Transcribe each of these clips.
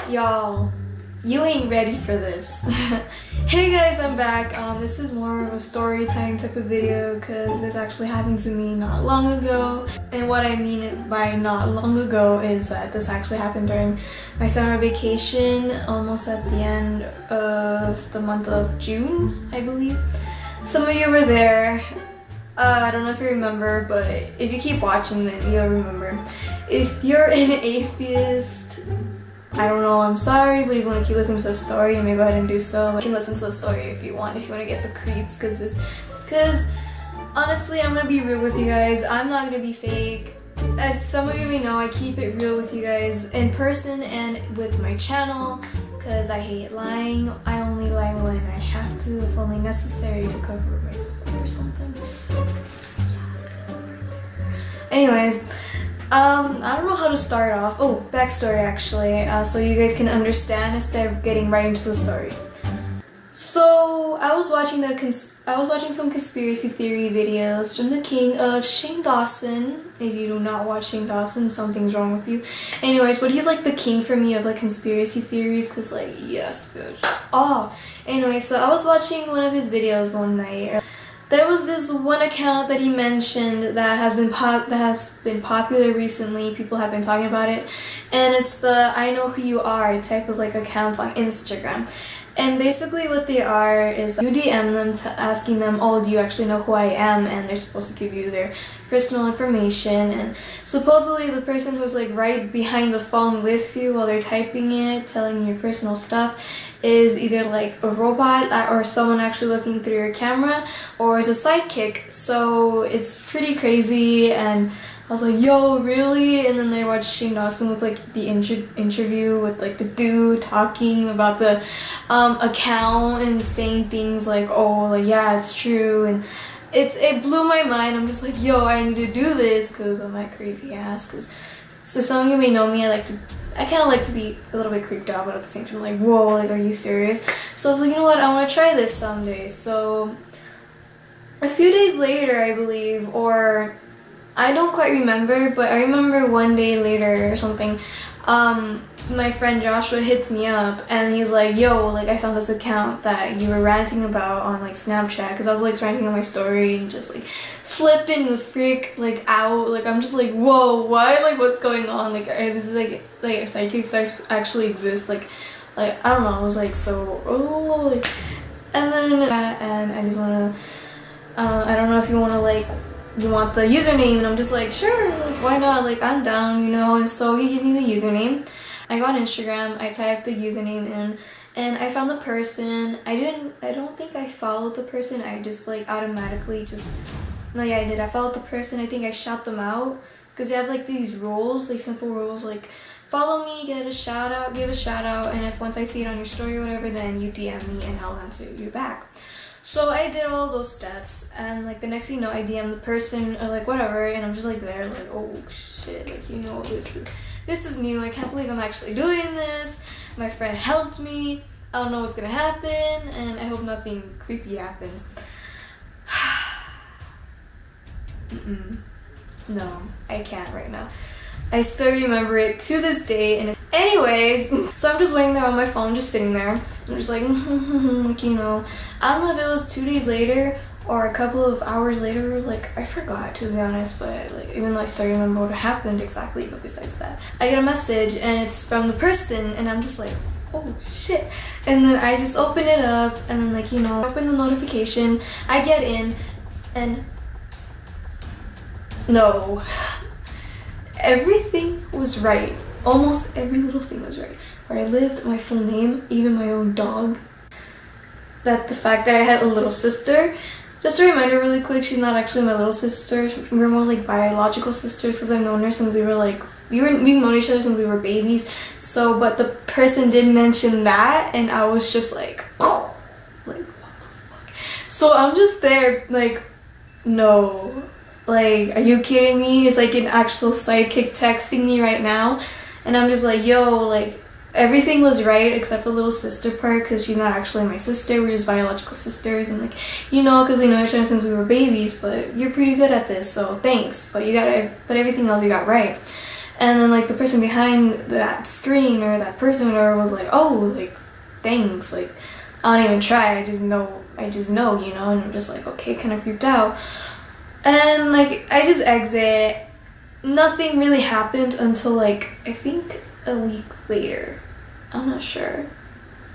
Y'all, you ain't ready for this. Hey guys, I'm back. This is more of a story time type of video because this actually happened to me not long ago. And what I mean by not long ago is that this actually happened during my summer vacation, almost at the end of the month of June, I believe. Some of you were there. I don't know if you remember, but if you keep watching then you'll remember. If you're an atheist, I don't know, I'm sorry, but if you want to keep listening to the story, you may go ahead and do so. You can listen to the story if you want to get the creeps, because honestly, I'm gonna be real with you guys. I'm not gonna be fake. As some of you may know, I keep it real with you guys in person and with my channel, because I hate lying. I only lie when I have to, if only necessary to cover myself up or something. Anyways, I don't know how to start off. Oh, backstory actually, so you guys can understand instead of getting right into the story. So I was watching some conspiracy theory videos from the king of Shane Dawson. If you do not watch Shane Dawson, something's wrong with you. Anyways, but he's like the king for me of like conspiracy theories, cause like yes, bitch. Oh, anyway, so I was watching one of his videos one night. There was this one account that he mentioned that has been popular recently. People have been talking about it, and it's the "I know who you are" type of like accounts on Instagram. And basically what they are is you DM them asking them, oh, do you actually know who I am? And they're supposed to give you their personal information. And supposedly the person who's like right behind the phone with you while they're typing it, telling you your personal stuff, is either like a robot or someone actually looking through your camera, or is a sidekick. So it's pretty crazy, and I was like, yo, really? And then they watched Shane Dawson with like the interview with like the dude talking about the account and saying things like, oh, like yeah, it's true, and it blew my mind. I'm just like, yo, I need to do this because I'm that crazy ass. Because so some of you may know me, I kind of like to be a little bit creeped out, but at the same time like, whoa, like are you serious? So I was like, you know what, I want to try this someday. So a few days later, I believe, or I don't quite remember, but I remember one day later or something, my friend Joshua hits me up and he's like, yo, like I found this account that you were ranting about on like Snapchat, because I was like ranting on my story and just like flipping the freak like out. Like I'm just like, whoa, what? Like what's going on? Like this is like psychics actually exist? Like I don't know. I was like, so oh, like, and then and I just wanna I don't know if you wanna like, you want the username, and I'm just like, sure, like why not, like I'm down, you know. And so he gives me the username. I go on Instagram, I typed the username in, and I found the person. I don't think I followed the person, I just like automatically just, no, yeah, I did. I followed the person. I think I shout them out, because they have like these rules, like simple rules, like follow me, give a shout out, and if once I see it on your story or whatever, then you DM me and I'll answer you back. So I did all those steps, and like the next thing you know, I DM the person or like whatever, and I'm just like there like, oh shit, like you know, this is new. I can't believe I'm actually doing this. My friend helped me. I don't know what's gonna happen, and I hope nothing creepy happens. No, I can't right now. I still remember it to this day. And anyways, so I'm just waiting there on my phone, just sitting there. I'm just like, like, you know, I don't know if it was 2 days later or a couple of hours later, like I forgot, to be honest, but like even though I still remember what happened exactly, but besides that, I get a message and it's from the person, and I'm just like, oh shit. And then I just open it up, and then like, you know, open the notification, I get in, and no, everything was right. Almost every little thing was right. Where I lived, my full name, even my own dog. That the fact that I had a little sister. Just a reminder really quick, she's not actually my little sister. We're more like biological sisters, because I've known her since we've known each other since we were babies. So, but the person did mention that, and I was just like, oh, like what the fuck? So I'm just there like, no. Like, are you kidding me? It's like an actual sidekick texting me right now. And I'm just like, yo, like, everything was right except for the little sister part, because she's not actually my sister. We're just biological sisters. And like, you know, because we know each other since we were babies, but you're pretty good at this, so thanks. But everything else you got right. And then like the person behind that screen or that person or whatever was like, oh, like thanks, like I don't even try, I just know, you know. And I'm just like, okay, kind of creeped out. And like I just exit. Nothing really happened until like I think a week later. I'm not sure.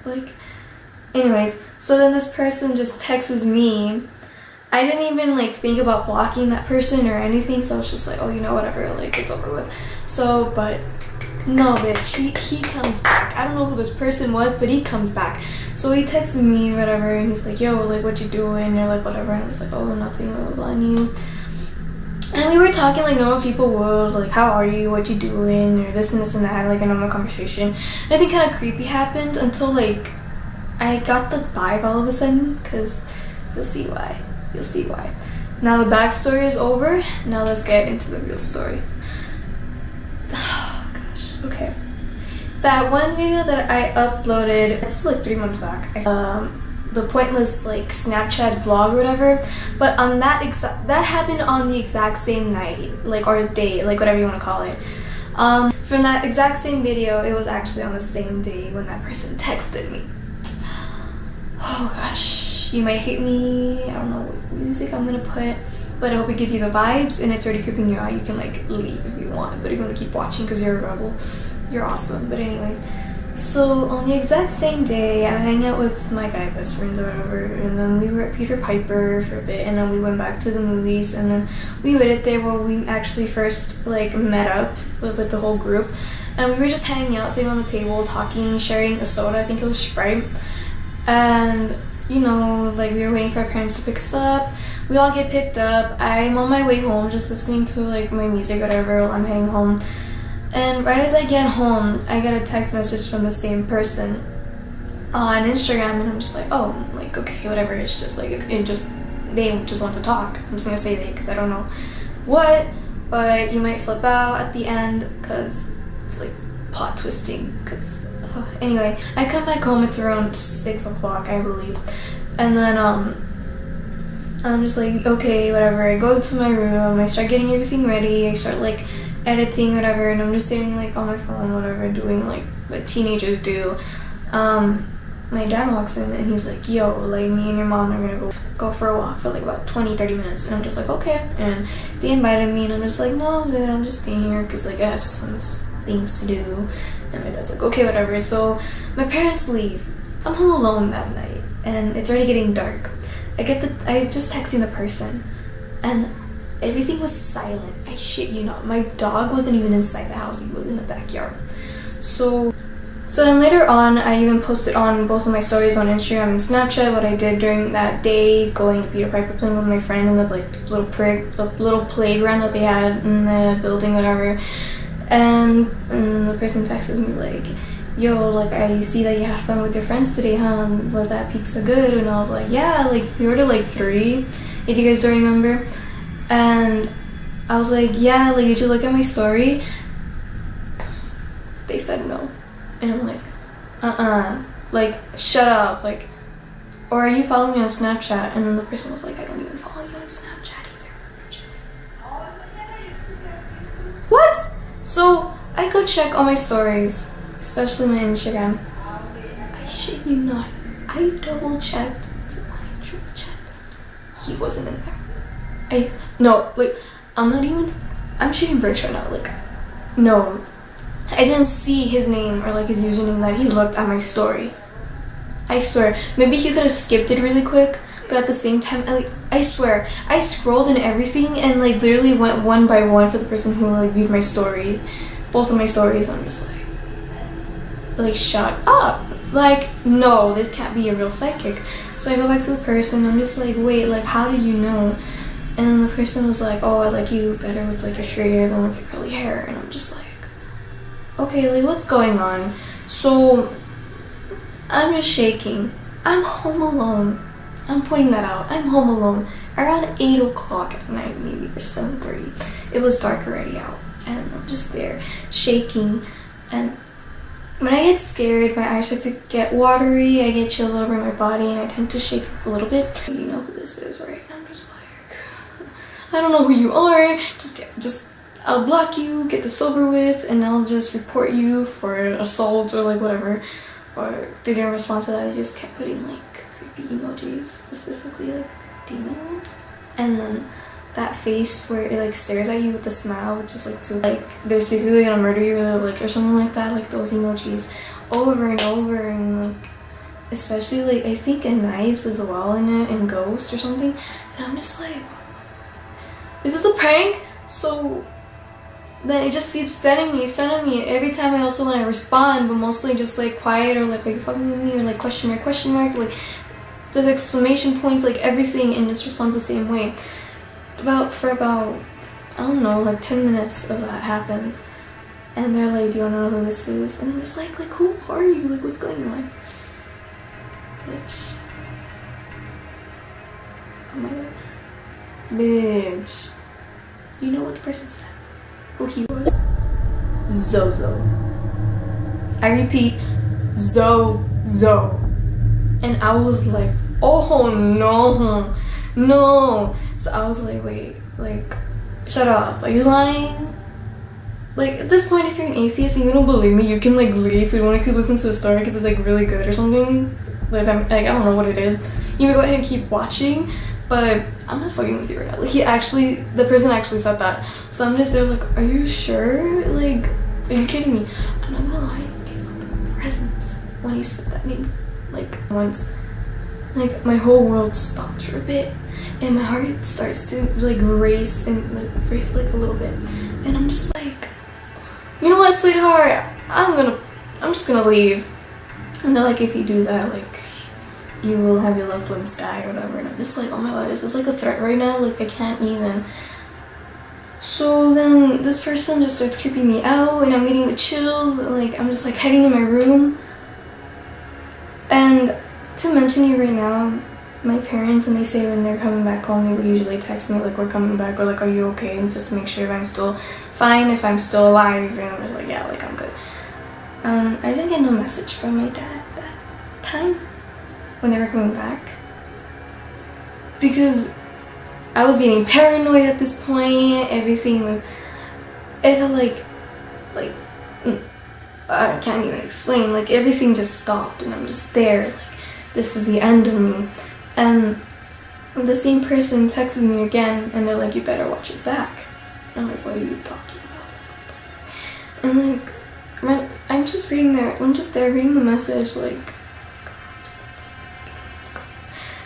Like, anyways, so then this person just texts me. I didn't even like think about blocking that person or anything, so I was just like, oh, you know, whatever, like it's over with. So, but no, bitch, he comes back. I don't know who this person was, but he comes back. So he texted me, whatever, and he's like, yo, like what you doing? Or like whatever. And I was like, oh, nothing, blah blah blah. And you. And we were talking like normal people would, like how are you, what you doing, or this and this and that, like a normal conversation. Nothing kind of creepy happened until like I got the vibe all of a sudden, because you'll see why. You'll see why. Now the backstory is over. Now let's get into the real story. Oh gosh, okay. That one video that I uploaded, this is like 3 months back. The pointless like Snapchat vlog or whatever, but on that happened on the exact same night, like, or day, like whatever you want to call it. From that exact same video, it was actually on the same day when that person texted me. Oh gosh, you might hate me, I don't know what music I'm gonna put, but I hope it gives you the vibes and it's already creeping you out. You can like leave if you want, but if you want to keep watching because you're a rebel, you're awesome. But anyways, so on the exact same day, I hang out with my guy best friends or whatever, and then we were at Peter Piper for a bit, and then we went back to the movies, and then we waited there where we actually first like met up with the whole group, and we were just hanging out, sitting on the table, talking, sharing a soda. I think it was Sprite, and you know, like we were waiting for our parents to pick us up. We all get picked up. I'm on my way home, just listening to like my music, whatever, while I'm heading home. And right as I get home, I get a text message from the same person on Instagram, and I'm just like, oh, like, okay, whatever. It's just like, they just want to talk. I'm just gonna say they, because I don't know what, but you might flip out at the end, because it's like plot twisting, because, anyway, I come back home, it's around 6 o'clock, I believe, and then, I'm just like, okay, whatever. I go to my room, I start getting everything ready, I start like editing, whatever, and I'm just sitting like on my phone, whatever, doing like what teenagers do. My dad walks in and he's like, yo, like me and your mom are gonna go for a walk for like about 20-30 minutes, and I'm just like, okay. And they invited me, and I'm just like, no, I'm good, I'm just staying here because like I have some things to do. And my dad's like, okay, whatever. So my parents leave. I'm home alone that night, and it's already getting dark. I just texting the person, and everything was silent. I shit you not. My dog wasn't even inside the house. He was in the backyard. So then later on, I even posted on both of my stories on Instagram and Snapchat what I did during that day, going to Peter Piper, playing with my friend in the like little playground that they had in the building, whatever. And then the person texts me like, yo, like I see that you had fun with your friends today, huh? Was that pizza good? And I was like, yeah, like we ordered like 3, if you guys don't remember. And I was like, yeah, like did you look at my story? They said no. And I'm like, like shut up, like, or are you following me on Snapchat? And then the person was like, I don't even follow you on Snapchat either. I'm just like, what? So I go check all my stories, especially my Instagram. I shit you not, I double checked to when I triple checked, he wasn't in there. No, like, I'm shooting bricks right now, like, no, I didn't see his name or like his username that he looked at my story. I swear, maybe he could have skipped it really quick, but at the same time, I swear, I scrolled and everything and like literally went one by one for the person who like viewed my story, both of my stories. I'm just like shut up, like no, this can't be a real sidekick. So I go back to the person, I'm just like, wait, like how did you know? And then the person was like, oh, I like you better with like your straight hair than with your curly hair. And I'm just like, okay, like what's going on? So I'm just shaking. I'm home alone. I'm pointing that out. I'm home alone around 8 o'clock at night, maybe, or 7:30. It was dark already out, and I'm just there shaking. And when I get scared, my eyes start to get watery, I get chills over my body, and I tend to shake a little bit. You know who this is, right? And I'm just like, I don't know who you are. I'll block you, get this over with, and I'll just report you for assault or like whatever. Or they didn't respond to that, they just kept putting like creepy emojis, specifically like the demon one. And then that face where it like stares at you with a smile, which is like to like they're secretly gonna murder you or like or something like that, like those emojis over and over. And like especially like I think in Nice as well in it, and Ghost or something. And I'm just like, is this a prank? So then it just keeps sending me every time. I also want to respond, but mostly just like quiet or like, are you fucking with me, or like question mark, or like there's exclamation points, like everything, and just responds the same way. For about I don't know, like 10 minutes of that happens, and they're like, do you want to know who this is? And I'm just like who are you, like what's going on, bitch? Oh my god, bitch, you know what the person said, who he was? Zozo. I repeat, Zozo. And I was like, oh no. So I was like, wait, like, shut up, are you lying? Like, at this point, if you're an atheist and you don't believe me, you can like leave. You don't want to keep listening to the story because it's like really good or something. But if I'm like, I don't know what it is, you can go ahead and keep watching. But I'm not fucking with you right now. Like, the person actually said that. So I'm just there like, are you sure? Like, are you kidding me? I'm not gonna lie, I felt the presence when he said that name. Like, once. Like, my whole world stopped for a bit. And my heart starts to, like, race like a little bit. And I'm just like, you know what, sweetheart? I'm just gonna leave. And they're like, if you do that, like, you will have your loved ones die or whatever. And I'm just like, oh my god, is this like a threat right now? Like, I can't even. So then this person just starts creeping me out, and I'm getting the chills. Like, I'm just like hiding in my room. And to mention you right now, my parents, when they're coming back home, they would usually text me like, we're coming back, or like, are you okay? And just to make sure if I'm still fine, if I'm still alive. And I was like, yeah, like I'm good. I didn't get no message from my dad that time when they were coming back, because I was getting paranoid at this point. Everything was, it felt like I can't even explain, like everything just stopped, and I'm just there like, this is the end of me. And the same person texted me again, and they're like, you better watch your back. And I'm like, what are you talking about? And like, I'm just there reading the message like,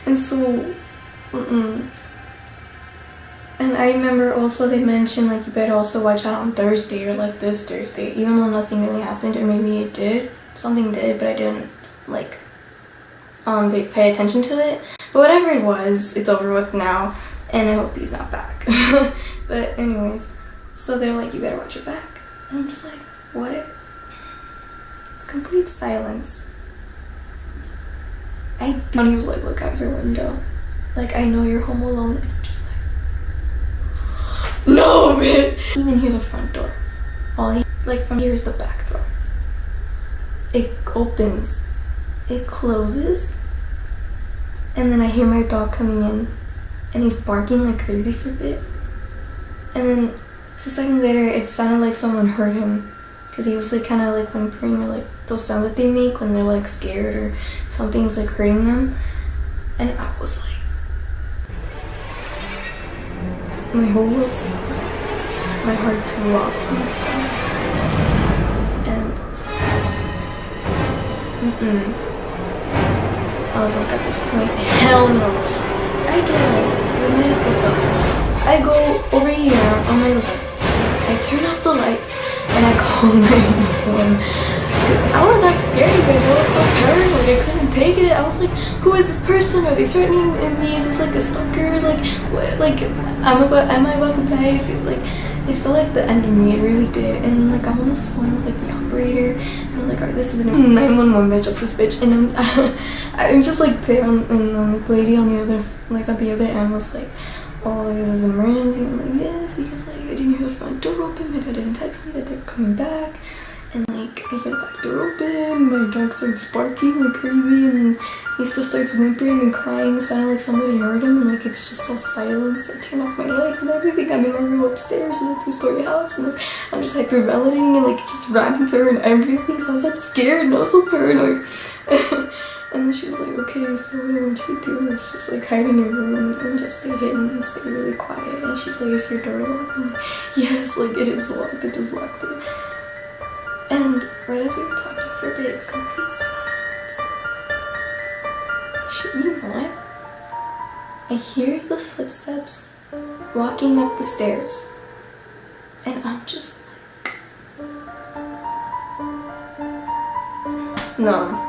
and so, And I remember also they mentioned like, you better also watch out on Thursday, or like this Thursday, even though nothing really happened, or maybe it did, something did, but I didn't like pay attention to it. But whatever it was, it's over with now, and I hope he's not back. But anyways, so they're like, you better watch your back. And I'm just like, what? It's complete silence. And he was like, look out your window. Like, I know you're home alone. And I'm just like, no, bitch! Even hear the front door. Like, from here is the back door. It opens. It closes. And then I hear my dog coming in. And he's barking like crazy for a bit. And then 2 seconds later, it sounded like someone heard him. Because he was like kind of like whimpering, or like those sounds that they make when they're like scared or something's like hurting them. And I was like, my whole world stopped. My heart dropped to my stomach. And I was like, at this point, hell no. I get up, the mask gets up. I go over here on my left. I turn off the lights. And I called 911 because I was that scared, you guys. I was so paranoid. I couldn't take it. I was like, who is this person? Are they threatening me? Is this like a stalker? Like, what? Like, am I about to die? It felt like the end of me. It really did. And like, I'm on the phone with like the operator, and I'm like, alright, this is an 911, bitch, up this bitch. And I'm just like there, and the lady on the other end was like, oh, this is an emergency. I'm like, yes, because like I didn't hear the front door open, but I didn't text me that they're coming back, and like I hear the back door open, my dog starts barking like crazy, and he just starts whimpering and crying, sounding like somebody heard him, and like it's just all silence. I turn off my lights and everything. I'm in my room upstairs in a 2-story house, and like I'm just hyperventilating and like just rapping to her and everything, so I was like scared and I was so paranoid. And then she was like, okay, so what I want you to do is just like hide in your room and just stay hidden and stay really quiet. And she's like, is your door locked? I'm like, yes, like it is locked, I just locked it. And right as we were talking for a bit, it's complete silence. You know what? I hear the footsteps walking up the stairs. And I'm just like, no.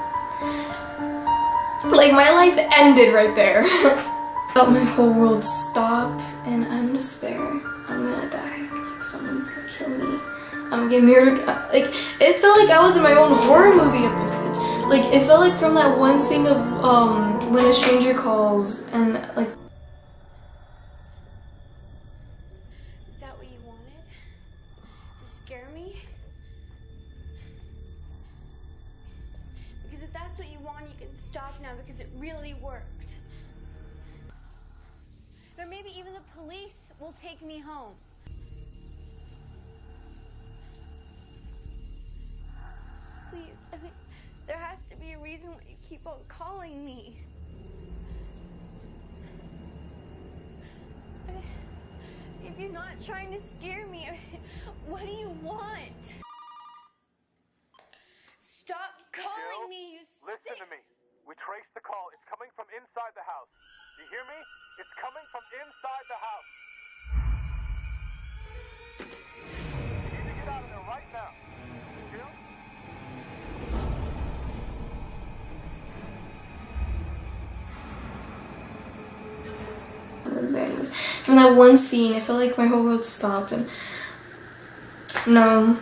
Like my life ended right there. Felt my whole world stop, and I'm just there. I'm gonna die. Like someone's gonna kill me. I'm gonna get murdered. Like it felt like I was in my own horror movie at this stage. Like it felt like from that one scene of When a Stranger Calls, and like. Is that what you wanted? To scare me? Because if that's what you want, you can stop now because it really worked. Or maybe even the police will take me home. Please, I mean, there has to be a reason why you keep on calling me. I mean, if you're not trying to scare me, I mean, what do you want? Stop calling me, you Listen to me. We traced the call. It's coming from inside the house. You hear me? It's coming from inside the house. You need to get out of there right now. Jill? From that one scene, I felt like my whole world stopped, and no.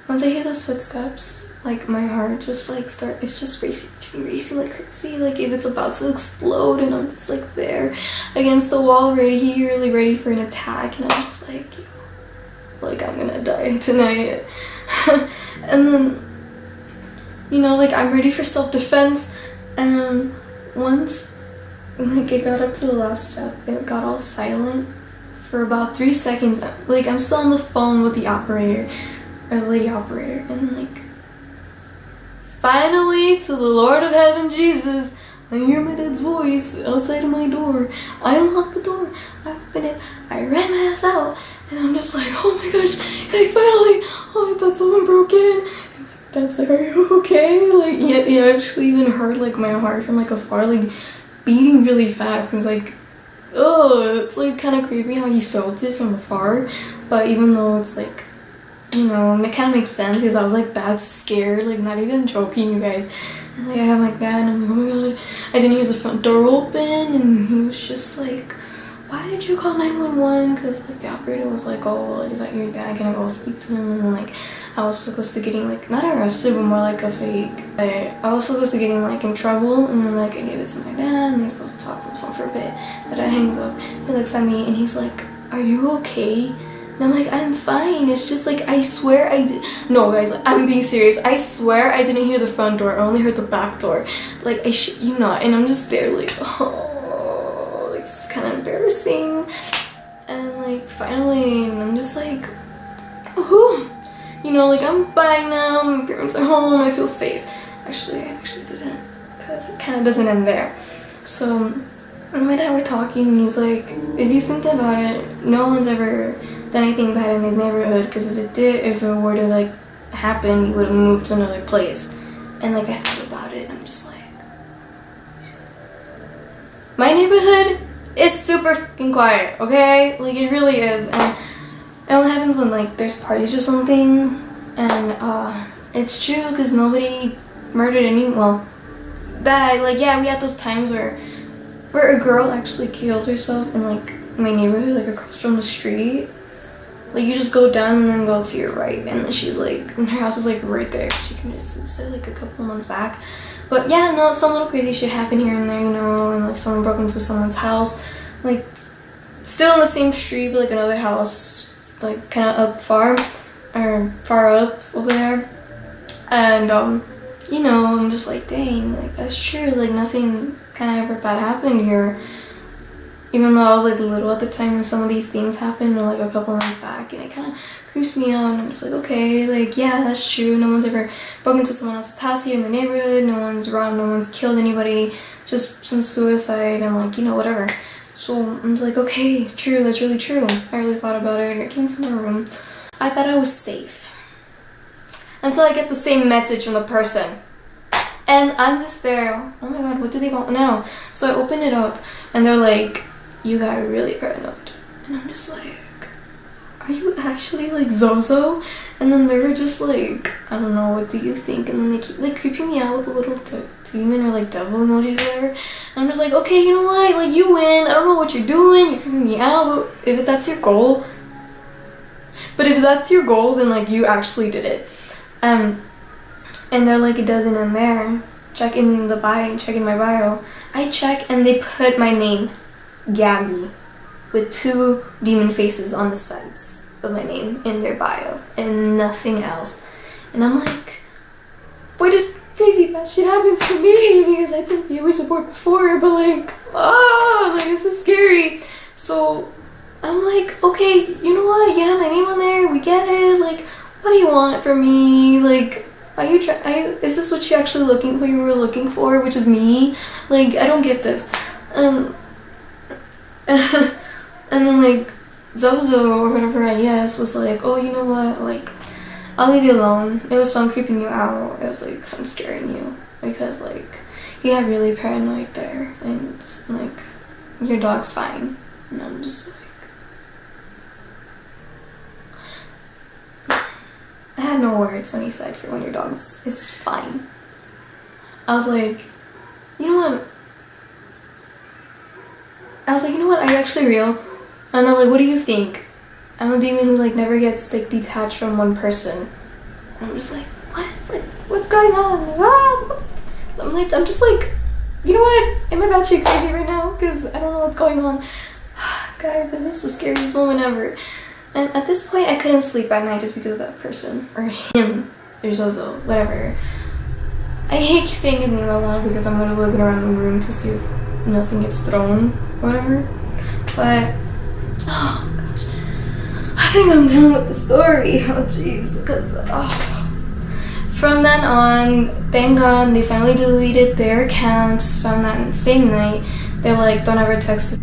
Once I hear those footsteps, like my heart just like it's just racing like crazy, like if it's about to explode, and I'm just like there against the wall really ready for an attack, and I'm just like, yo, like I'm gonna die tonight. And then, you know, like I'm ready for self-defense, and once like it got up to the last step, it got all silent for about 3 seconds. Like I'm still on the phone with the operator, or the lady operator, and like finally, to the Lord of Heaven Jesus, I hear my dad's voice outside of my door. I unlock the door, I open it, I ran my ass out, and I'm just like, oh my gosh, I finally, oh, I thought someone broke in. And my dad's like, are you okay? Like, yeah, I actually even heard like my heart from like afar, like beating really fast, cause like, oh, it's like kind of creepy how he felt it from afar, but even though it's like, you know, it kind of makes sense because I was like that scared, like not even joking, you guys. And like I have like that, and I'm like, oh my god, I didn't hear the front door open, and he was just like, why did you call 911? Because like the operator was like, oh, is that your dad? Can I go speak to him? And like I was supposed to getting like not arrested, but more like a fake. I was supposed to getting like in trouble, and then like I gave it to my dad, and they supposed to talk on the phone for a bit. My dad hangs up, he looks at me, and he's like, are you okay? And I'm like, I'm fine. It's just like, I swear I did. No, guys, I'm being serious. I swear I didn't hear the front door. I only heard the back door. Like, I shit you not. And I'm just there like, oh, like, this is kind of embarrassing. And like, finally, and I'm just like, whew. You know, like, I'm fine now. My parents are home. I feel safe. Actually, I actually didn't. Because it kind of doesn't end there. So, when my dad were talking, and he's like, if you think about it, no one's ever done anything bad in this neighborhood, because if it were to like happen, you would have moved to another place. And like I thought about it, and I'm just like, my neighborhood is super fucking quiet, okay? Like it really is, and it only happens when like there's parties or something, and it's true because nobody murdered anyone. Well, that like yeah, we had those times where a girl actually killed herself in like my neighborhood, like across from the street. Like you just go down and then go to your right, and then she's like, and her house was like right there. She committed suicide like a couple of months back. But yeah, no, some little crazy shit happened here and there, you know, and like someone broke into someone's house, like still in the same street, but like another house, like kind of up far, or far up over there. And you know, I'm just like, dang, like that's true, like nothing kind of ever bad happened here. Even though I was like little at the time when some of these things happened, or like a couple months back, and it kind of creeps me out. And I'm just like, okay, like yeah, that's true. No one's ever broken into someone else's house here in the neighborhood. No one's robbed. No one's killed anybody. Just some suicide and like, you know, whatever. So I'm just like, okay, true. That's really true. I really thought about it. I came to my room. I thought I was safe until I get the same message from the person. And I'm just there. Oh my god, what do they want now? So I open it up, and they're like, you got really paranoid. And I'm just like, are you actually like Zozo? And then they're just like, I don't know, what do you think? And then they keep like creeping me out with a little demon or like devil emojis or whatever. And I'm just like, okay, you know what? Like you win. I don't know what you're doing. You're creeping me out. But if that's your goal, then like you actually did it. And they're like, it doesn't end there. Check in my bio. I check and they put my name, Gabby, with 2 demon faces on the sides of my name in their bio and nothing else. And I'm like, why does crazy bad shit happens to me? Because I played the Heyyyooo support before, but like, like this is scary. So I'm like, okay, you know what? Yeah, my name on there. We get it. Like, what do you want from me? Like, is this what you were looking for? Which is me? Like, I don't get this. And then like Zozo or whatever I guess was like, oh, you know what? Like, I'll leave you alone. It was fun creeping you out. It was like fun scaring you because like you got really paranoid there, and like your dog's fine. And I'm just like, I had no words when he said when your dog is fine. I was like, you know what? Are you actually real? And they're like, what do you think? I'm a demon who like never gets like detached from one person. And I'm just like, what? Like, what's going on? Like, I'm just like, you know what? Am I batshit crazy right now? Because I don't know what's going on. Guys, this is the scariest moment ever. And at this point, I couldn't sleep at night just because of that person. Or him. Or Zozo. Whatever. I hate saying his name out loud because I'm going to look around the room to see if nothing gets thrown. Whatever. But, oh gosh. I think I'm done with the story. Oh jeez. Because, from then on, thank God, they finally deleted their accounts from that same night. They're like, don't ever text us.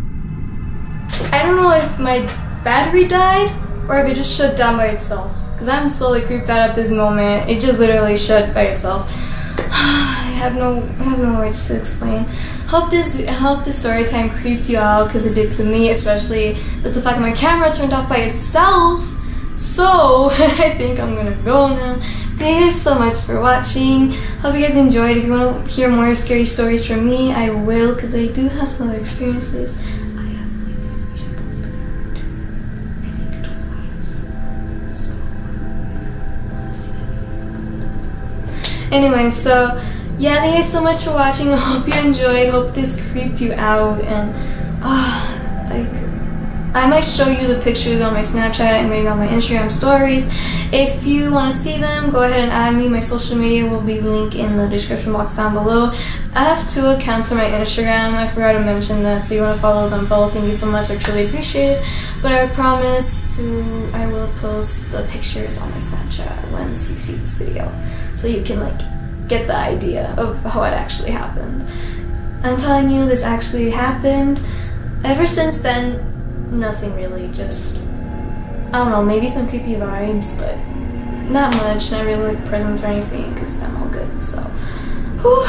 I don't know if my battery died or if it just shut down by itself, because I'm slowly creeped out at this moment. It just literally shut by itself. I have no words to explain. Hope this story time creeped you out, because it did to me, especially that the fact my camera turned off by itself. So I think I'm gonna go now. Thank you guys so much for watching. Hope you guys enjoyed. If you want to hear more scary stories from me, I will, because I do have some other experiences. I have played the Heyyyooo support before too. I think twice. So if you want to see that, anyway, so yeah, thank you guys so much for watching. I hope you enjoyed. Hope this creeped you out, and I might show you the pictures on my Snapchat and maybe on my Instagram stories. If you want to see them, go ahead and add me. My social media will be linked in the description box down below. I have 2 accounts on my Instagram. I forgot to mention that, so you want to follow them both. Thank you so much. I truly appreciate it. But I promise I will post the pictures on my Snapchat once you see this video, so you can like get the idea of how it actually happened. I'm telling you, this actually happened. Ever since then, nothing really, just, I don't know, maybe some creepy vibes, but not much, not really like presents or anything, because I'm all good, so, whew,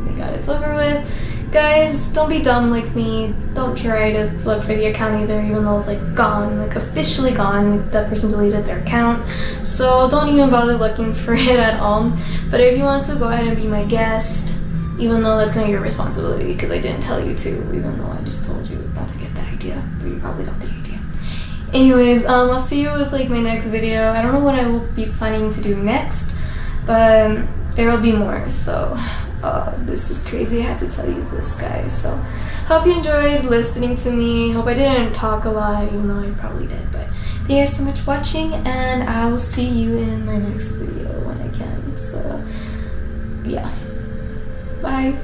thank God it's over with. Guys, don't be dumb like me. Don't try to look for the account either, even though it's like gone, like officially gone. That person deleted their account, so don't even bother looking for it at all. But if you want to, go ahead and be my guest, even though that's kind of your responsibility, because I didn't tell you to, even though I just told you not to get that idea, but you probably got the idea. Anyways, I'll see you with like my next video. I don't know what I will be planning to do next, but there will be more. So this is crazy. I had to tell you this, guys. So hope you enjoyed listening to me. Hope I didn't talk a lot, even though I probably did. But Thank you guys so much for watching, and I will see you in my next video when I can. So yeah, bye.